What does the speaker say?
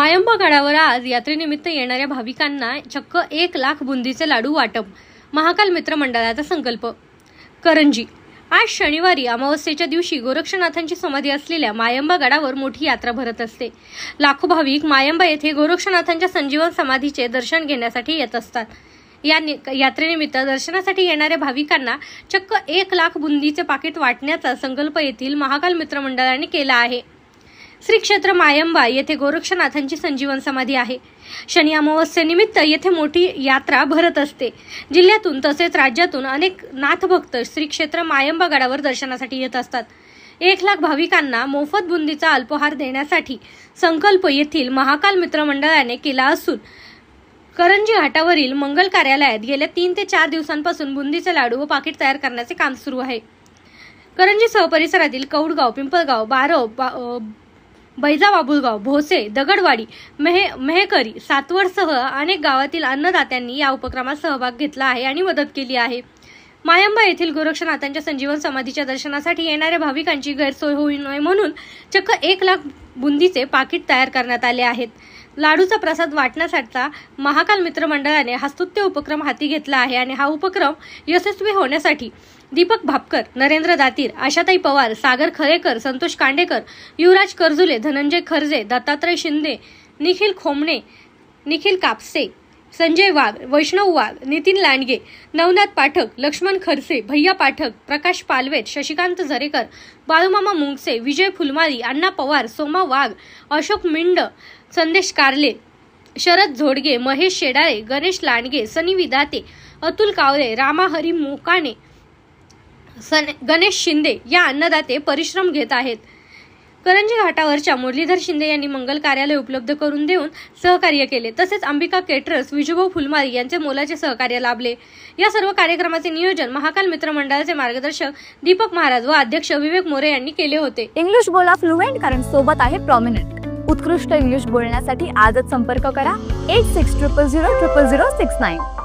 मायंबा गडावर आज यात्रेनिमित्त येणाऱ्या भाविकांना चक्क 1 लाख बुंदीचे लाडू वाटप. महाकाल मित्र मंडळाचा संकल्प. करंजी. आज शनिवारी अमावस्येच्या दिवशी गोरक्षनाथांची समाधी असलेल्या मायंबा गडावर मोठी यात्रा भरत असते. लाखो भाविक मायंबा येथे गोरक्षनाथांच्या संजीवन समाधीचे दर्शन घेण्यासाठी येत असतात. या यात्रेनिमित्त दर्शनासाठी येणाऱ्या भाविकांना चक्क 1 लाख बुंदीचे पाकिट वाटण्याचा संकल्प येथील महाकाल मित्र मंडळाने केला आहे. श्री क्षेत्र मायंबा येथे गोरक्षनाथांची संजीवन समाधी आहे. शनी अमावस्येनिमित्त येथे मोठी यात्रा भरत असते. जिल्ह्यातून तसेच राज्यातून अनेक नाथभक्त श्री क्षेत्र मायंबा गडावर दर्शनासाठी येत असतात. 1 लाख भाविकांना मोफत बुंदीचा अल्पहार देण्यासाठी संकल्प येथील महाकाल मित्र मंडळाने केला असून करंजी घाटावरील मंगल कार्यालयात गेल्या 3 ते 4 दिवसांपासून बुंदीचे लाडू व पाकिट तयार करण्याचे काम सुरू आहे. करंजीसह परिसरातील कौडगाव, पिंपळगाव, बारव, बैजा, बाबुलगाव, भोसे, दगडवाडी, मेहकरी, सातवडसह अनेक गावातील अन्नदात्यांनी या उपक्रमात सहभाग घेतला आहे आणि मदत केली आहे. मायंबा येथील गोरक्षनाथांच्या संजीवन समाधीच्या दर्शनासाठी येणाऱ्या भाविकांची गैरसोय होऊ नये म्हणून चक्क 1 लाख बुंदीचे पाकिट तयार करण्यात आले आहेत. लाडूचा प्रसाद वाटण्यासाठीचा महाकाल मित्र मंडळाने हा स्तुत्य उपक्रम हाती घेतला आहे आणि हा उपक्रम यशस्वी होण्यासाठी दीपक भापकर, नरेंद्र दातीर, आशाताई पवार, सागर खरेकर, संतोष कांडेकर, युवराज करजुले, धनंजय खर्जे, दत्तात्रय शिंदे, निखिल खोमणे, निखिल कापसे, संजय वाघ, वैष्णव वाघ, नितीन लांडगे, नवनाथ पाठक, लक्ष्मण खरसे, भैया पाठक, प्रकाश पालवेत, शशिकांत झरेकर, बाळूमामा मुंगसे, विजय फुलमारी, अण्णा पवार, सोमा वाघ, अशोक मिंड, संदेश कारले, शरद झोडगे, महेश शेडाळे, गणेश लांडगे, सनी विदाते, अतुल कावरे, रामा हरी मोकाणे, गणेश शिंदे या अन्नदाते परिश्रम घेत आहेत. करंजी घाटावरच्या मुरलीधर शिंदे यांनी मंगल कार्यालय उपलब्ध करून देऊन सहकार्य केले. तसेच अंबिका केटरर्स, विजूभाऊ फुलमारी यांचे मोलाचे सहकार्य लाभले. या सर्व कार्यक्रमाचे नियोजन महाकाल मित्र मंडळाचे मार्गदर्शक दीपक महाराज व अध्यक्ष विवेक मोरे यांनी केले होते. इंग्लिश बोला फ्लुएंट, कारण सोबत आहे प्रॉमिनंट. उत्कृष्ट इंग्लिश बोलण्यासाठी आजच संपर्क करा 8600000069.